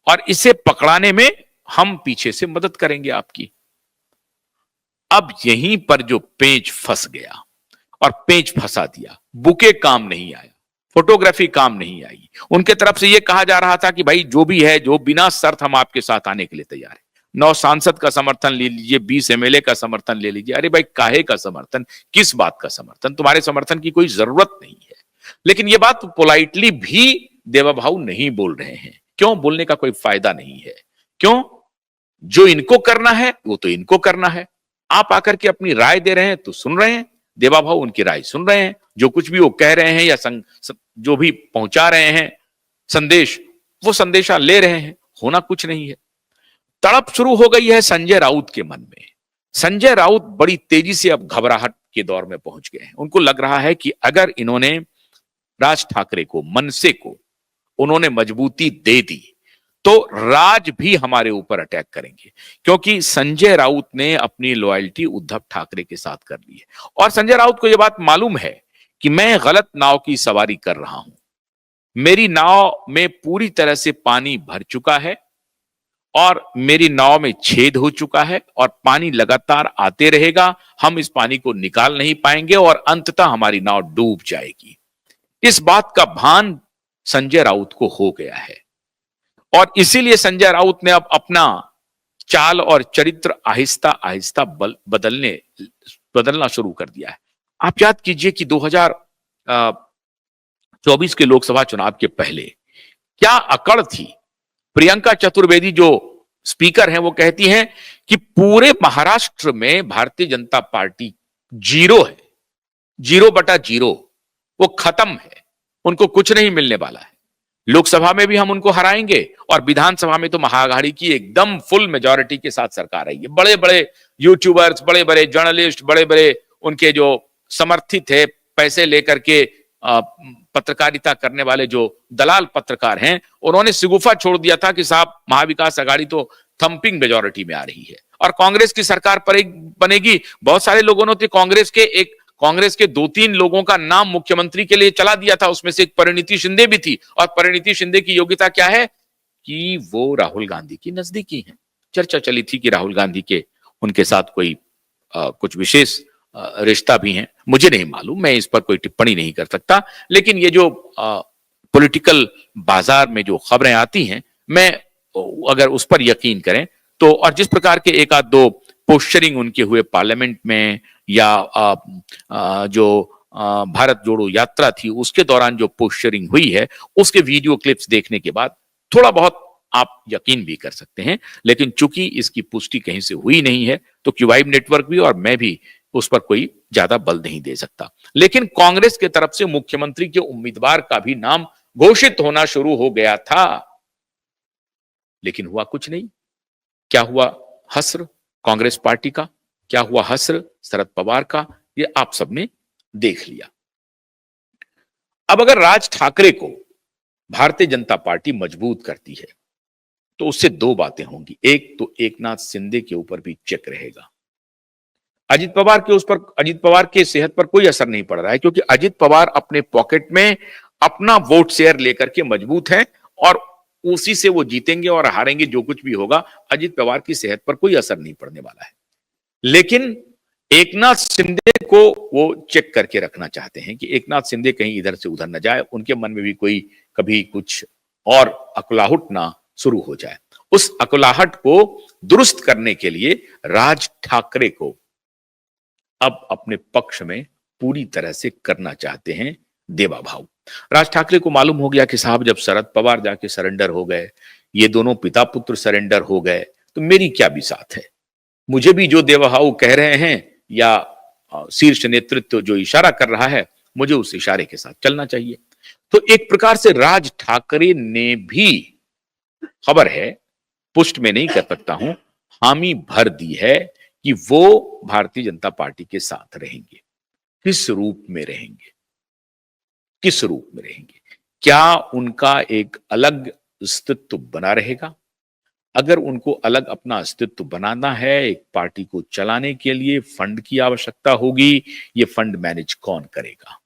और इसे पकड़ाने में हम पीछे से मदद करेंगे आपकी। अब यहीं पर जो पेंच फंस गया और पेंच फंसा दिया, बुके काम नहीं आया, फोटोग्राफी काम नहीं आई। उनके तरफ से यह कहा जा रहा था कि भाई जो भी है, जो बिना शर्त हम आपके साथ आने के लिए तैयार है। 9 सांसद का समर्थन ले लीजिए, 20 एमएलए का समर्थन ले लीजिए। अरे भाई काहे का समर्थन, किस बात का समर्थन? तुम्हारे समर्थन की कोई जरूरत नहीं है। लेकिन यह बात पोलाइटली भी देवाभाऊ नहीं बोल रहे हैं। क्यों? बोलने का कोई फायदा नहीं है। क्यों? जो इनको करना है वो तो इनको करना है। आप आकर के अपनी राय दे रहे हैं तो सुन रहे हैं, देवाभाऊ उनकी राय सुन रहे हैं, जो कुछ भी वो कह रहे हैं या जो भी पहुंचा रहे हैं संदेश, वो संदेशा ले रहे हैं। होना कुछ नहीं है। तड़प शुरू हो गई है संजय राउत के मन में। संजय राउत बड़ी तेजी से अब घबराहट के दौर में पहुंच गए हैं। उनको लग रहा है कि अगर इन्होंने राज ठाकरे को, मनसे को उन्होंने मजबूती दे दी तो राज भी हमारे ऊपर अटैक करेंगे, क्योंकि संजय राउत ने अपनी लॉयल्टी उद्धव ठाकरे के साथ कर ली है। और संजय राउत को यह बात मालूम है कि मैं गलत नाव की सवारी कर रहा हूं। मेरी नाव में पूरी तरह से पानी भर चुका है और मेरी नाव में छेद हो चुका है और पानी लगातार आते रहेगा। हम इस पानी को निकाल नहीं पाएंगे और अंततः हमारी नाव डूब जाएगी। इस बात का भान संजय राउत को हो गया है और इसीलिए संजय राउत ने अब अपना चाल और चरित्र आहिस्ता आहिस्ता बदलना शुरू कर दिया है। आप याद कीजिए कि 2024 के लोकसभा चुनाव के पहले क्या अकड़ थी। प्रियंका चतुर्वेदी जो स्पीकर हैं वो कहती हैं कि पूरे महाराष्ट्र में भारतीय जनता पार्टी 0 है, 0/0, वो खत्म है, उनको कुछ नहीं मिलने वाला है। लोकसभा में भी हम उनको हराएंगे और विधानसभा में तो महाअघाड़ी की एकदम फुल मेजॉरिटी के साथ सरकार आएगी। बड़े बड़े यूट्यूबर्स, बड़े बड़े जर्नलिस्ट, बड़े बड़े उनके जो समर्थित है, पैसे लेकर के पत्रकारिता करने वाले जो दलाल पत्रकार हैं, उन्होंने सिगुफा छोड़ दिया था कि साहब महाविकास अघाड़ी तो थंपिंग मेजॉरिटी में आ रही है और कांग्रेस की सरकार पर बनेगी। बहुत सारे लोगों ने कांग्रेस के 2-3 लोगों का नाम मुख्यमंत्री के लिए चला दिया था। उसमें से एक परिणीति शिंदे भी थी और परिणीति शिंदे की योग्यता क्या है कि वो राहुल गांधी की नजदीकी है। चर्चा चली थी कि राहुल गांधी के उनके साथ कोई कुछ विशेष रिश्ता भी है। मुझे नहीं मालूम, मैं इस पर कोई टिप्पणी नहीं कर सकता। लेकिन ये जो पॉलिटिकल बाजार में जो खबरें आती हैं, मैं अगर उस पर यकीन करें तो, और जिस प्रकार के एक आध दो पोस्चरिंग उनके हुए पार्लियामेंट में या जो भारत जोड़ो यात्रा थी उसके दौरान जो पोस्चरिंग हुई है, उसके वीडियो क्लिप्स देखने के बाद थोड़ा बहुत आप यकीन भी कर सकते हैं। लेकिन चूंकि इसकी पुष्टि कहीं से हुई नहीं है तो क्यूवाइब नेटवर्क भी और मैं भी उस पर कोई ज्यादा बल नहीं दे सकता। लेकिन कांग्रेस के तरफ से मुख्यमंत्री के उम्मीदवार का भी नाम घोषित होना शुरू हो गया था, लेकिन हुआ कुछ नहीं। क्या हुआ हस्र कांग्रेस पार्टी का, क्या हुआ हस्र शरद पवार का, ये आप सबने देख लिया। अब अगर राज ठाकरे को भारतीय जनता पार्टी मजबूत करती है तो उससे 2 बातें होंगी। एक तो एकनाथ शिंदे के ऊपर भी चेक रहेगा। अजित पवार के सेहत पर कोई असर नहीं पड़ रहा है, क्योंकि अजित पवार अपने पॉकेट में अपना वोट शेयर लेकर के मजबूत है और उसी से वो जीतेंगे और हारेंगे। जो कुछ भी होगा, अजित पवार की सेहत पर कोई असर नहीं पड़ने वाला है। लेकिन एकनाथ शिंदे को वो चेक करके रखना चाहते हैं कि एकनाथ शिंदे कहीं इधर से उधर न जाए, उनके मन में भी कोई कभी कुछ और अकुलाहट ना शुरू हो जाए। उस अकुलाहट को दुरुस्त करने के लिए राज ठाकरे को अब अपने पक्ष में पूरी तरह से करना चाहते हैं देवाभाऊ। राज ठाकरे को मालूम हो गया कि साहब जब शरद पवार जाके सरेंडर हो गए, ये दोनों पिता पुत्र सरेंडर हो गए, तो मेरी क्या बिसात है। मुझे भी जो देवाभाऊ कह रहे हैं या शीर्ष नेतृत्व जो इशारा कर रहा है, मुझे उस इशारे के साथ चलना चाहिए। तो एक प्रकार से राज ठाकरे ने भी, खबर है पुष्ट में नहीं कर सकता हूं, हामी भर दी है कि वो भारतीय जनता पार्टी के साथ रहेंगे। किस रूप में रहेंगे, किस रूप में रहेंगे? क्या उनका एक अलग अस्तित्व बना रहेगा? अगर उनको अलग अपना अस्तित्व बनाना है, एक पार्टी को चलाने के लिए फंड की आवश्यकता होगी। ये फंड मैनेज कौन करेगा?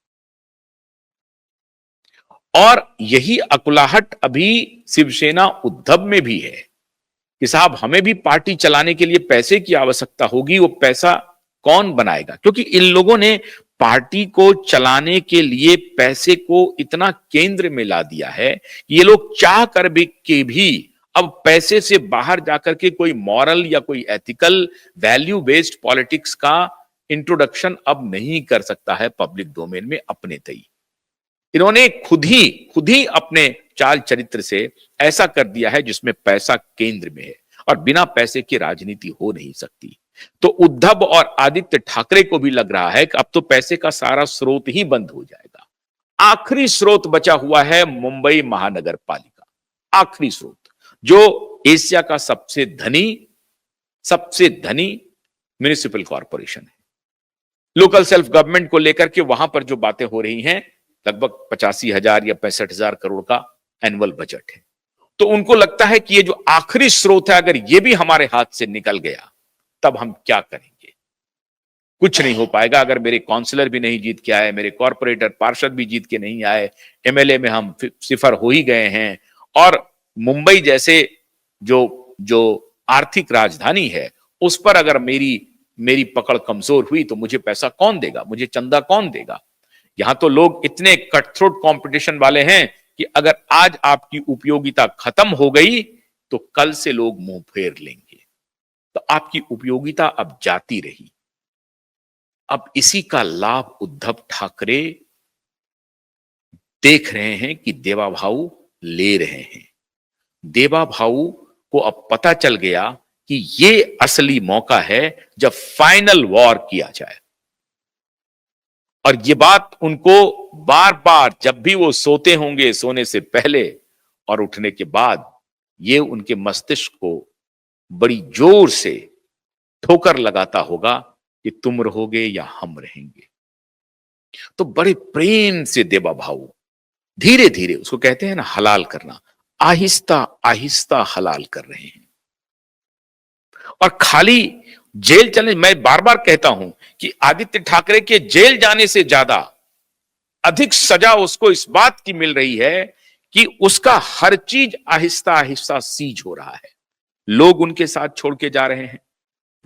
और यही अकुलाहट अभी शिवसेना उद्धव में भी है कि साहब हमें भी पार्टी चलाने के लिए पैसे की आवश्यकता होगी, वो पैसा कौन बनाएगा? क्योंकि इन लोगों ने पार्टी को चलाने के लिए पैसे को इतना केंद्र में ला दिया है कि ये लोग चाह कर भी अब पैसे से बाहर जाकर के कोई मॉरल या कोई एथिकल वैल्यू बेस्ड पॉलिटिक्स का इंट्रोडक्शन अब नहीं कर सकता है पब्लिक डोमेन में अपने तय। इन्होंने खुद ही अपने चाल चरित्र से ऐसा कर दिया है जिसमें पैसा केंद्र में है और बिना पैसे की राजनीति हो नहीं सकती। तो उद्धव और आदित्य ठाकरे को भी लग रहा है कि अब तो पैसे का सारा स्रोत ही बंद हो जाएगा। आखिरी स्रोत बचा हुआ है मुंबई महानगर पालिका, आखिरी स्रोत जो एशिया का सबसे धनी म्युनिसिपल कॉरपोरेशन है। लोकल सेल्फ गवर्नमेंट को लेकर के वहां पर जो बातें हो रही हैं, लगभग 85,000 या 65,000 करोड़ का एनुअल बजट है। तो उनको लगता है कि ये जो आखिरी स्रोत है, अगर ये भी हमारे हाथ से निकल गया तब हम क्या करेंगे? कुछ नहीं हो पाएगा। अगर मेरे काउंसलर भी नहीं जीत के आए, मेरे कॉर्पोरेटर पार्षद भी जीत के नहीं आए, एमएलए में हम सिफर हो ही गए हैं, और मुंबई जैसे जो आर्थिक राजधानी है उस पर अगर मेरी पकड़ कमजोर हुई तो मुझे पैसा कौन देगा, मुझे चंदा कौन देगा? यहां तो लोग इतने कटथ्रोट कंपटीशन वाले हैं कि अगर आज आपकी उपयोगिता खत्म हो गई तो कल से लोग मुंह फेर लेंगे। तो आपकी उपयोगिता अब जाती रही। अब इसी का लाभ उद्धव ठाकरे देख रहे हैं कि देवा भाऊ ले रहे हैं। देवा भाऊ को अब पता चल गया कि ये असली मौका है जब फाइनल वॉर किया जाए। और ये बात उनको बार बार जब भी वो सोते होंगे, सोने से पहले और उठने के बाद, ये उनके मस्तिष्क को बड़ी जोर से ठोकर लगाता होगा कि तुम रहोगे या हम रहेंगे। तो बड़े प्रेम से देवा भाऊ धीरे धीरे, उसको कहते हैं ना हलाल करना, आहिस्ता आहिस्ता हलाल कर रहे हैं। और खाली जेल चले, मैं बार बार कहता हूं कि आदित्य ठाकरे के जेल जाने से ज्यादा अधिक सजा उसको इस बात की मिल रही है कि उसका हर चीज आहिस्ता आहिस्ता सीज हो रहा है। लोग उनके साथ छोड़ के जा रहे हैं,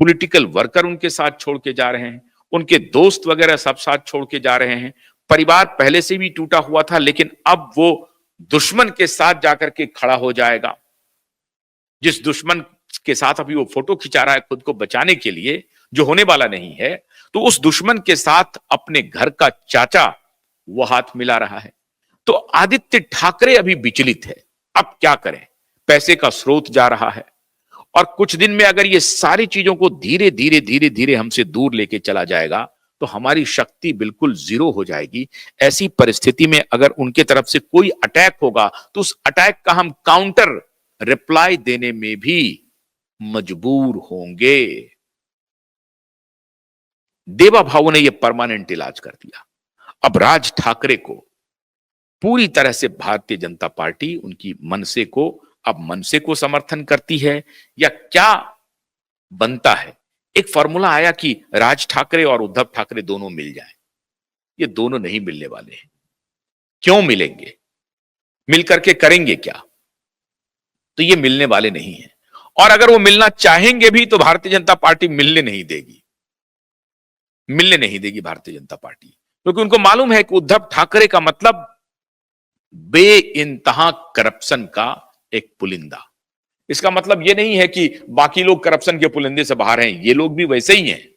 पॉलिटिकल वर्कर उनके साथ छोड़ के जा रहे हैं, उनके दोस्त वगैरह सब साथ छोड़ के जा रहे हैं। परिवार पहले से भी टूटा हुआ था, लेकिन अब वो दुश्मन के साथ जाकर के खड़ा हो जाएगा। जिस दुश्मन के साथ अभी वो फोटो खिंचा रहा है खुद को बचाने के लिए, जो होने वाला नहीं है, तो उस दुश्मन के साथ अपने घर का चाचा वो हाथ मिला रहा है। तो आदित्य ठाकरे अभी विचलित है, अब क्या करें? पैसे का स्रोत जा रहा है और कुछ दिन में अगर ये सारी चीजों को धीरे धीरे हमसे दूर लेके चला जाएगा तो हमारी शक्ति बिल्कुल जीरो हो जाएगी। ऐसी परिस्थिति में अगर उनके तरफ से कोई अटैक होगा तो उस अटैक का हम काउंटर रिप्लाई देने में भी मजबूर होंगे। देवा भाऊ ने यह परमानेंट इलाज कर दिया। अब राज ठाकरे को पूरी तरह से भारतीय जनता पार्टी उनकी मनसे को समर्थन करती है या क्या बनता है? एक फॉर्मूला आया कि राज ठाकरे और उद्धव ठाकरे दोनों मिल जाएं। ये दोनों नहीं मिलने वाले हैं। क्यों मिलेंगे? मिलकर के करेंगे क्या? तो ये मिलने वाले नहीं है। और अगर वो मिलना चाहेंगे भी तो भारतीय जनता पार्टी मिलने नहीं देगी भारतीय जनता पार्टी, क्योंकि उनको मालूम है कि उद्धव ठाकरे का मतलब बेइंतहा करप्शन का एक पुलिंदा। इसका मतलब यह नहीं है कि बाकी लोग करप्शन के पुलिंदे से बाहर हैं, ये लोग भी वैसे ही हैं।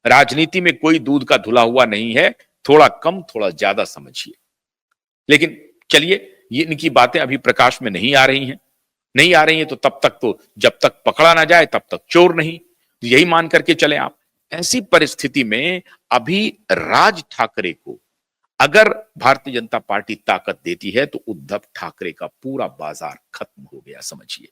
राजनीति में कोई दूध का धुला हुआ नहीं है, थोड़ा कम थोड़ा ज्यादा समझिए। लेकिन चलिए, ये इनकी बातें अभी प्रकाश में नहीं आ रही हैं तो तब तक तो जब तक पकड़ा ना जाए तब तक चोर नहीं, यही मान करके चले आप। ऐसी परिस्थिति में अभी राज ठाकरे को अगर भारतीय जनता पार्टी ताकत देती है तो उद्धव ठाकरे का पूरा बाजार खत्म हो गया समझिए।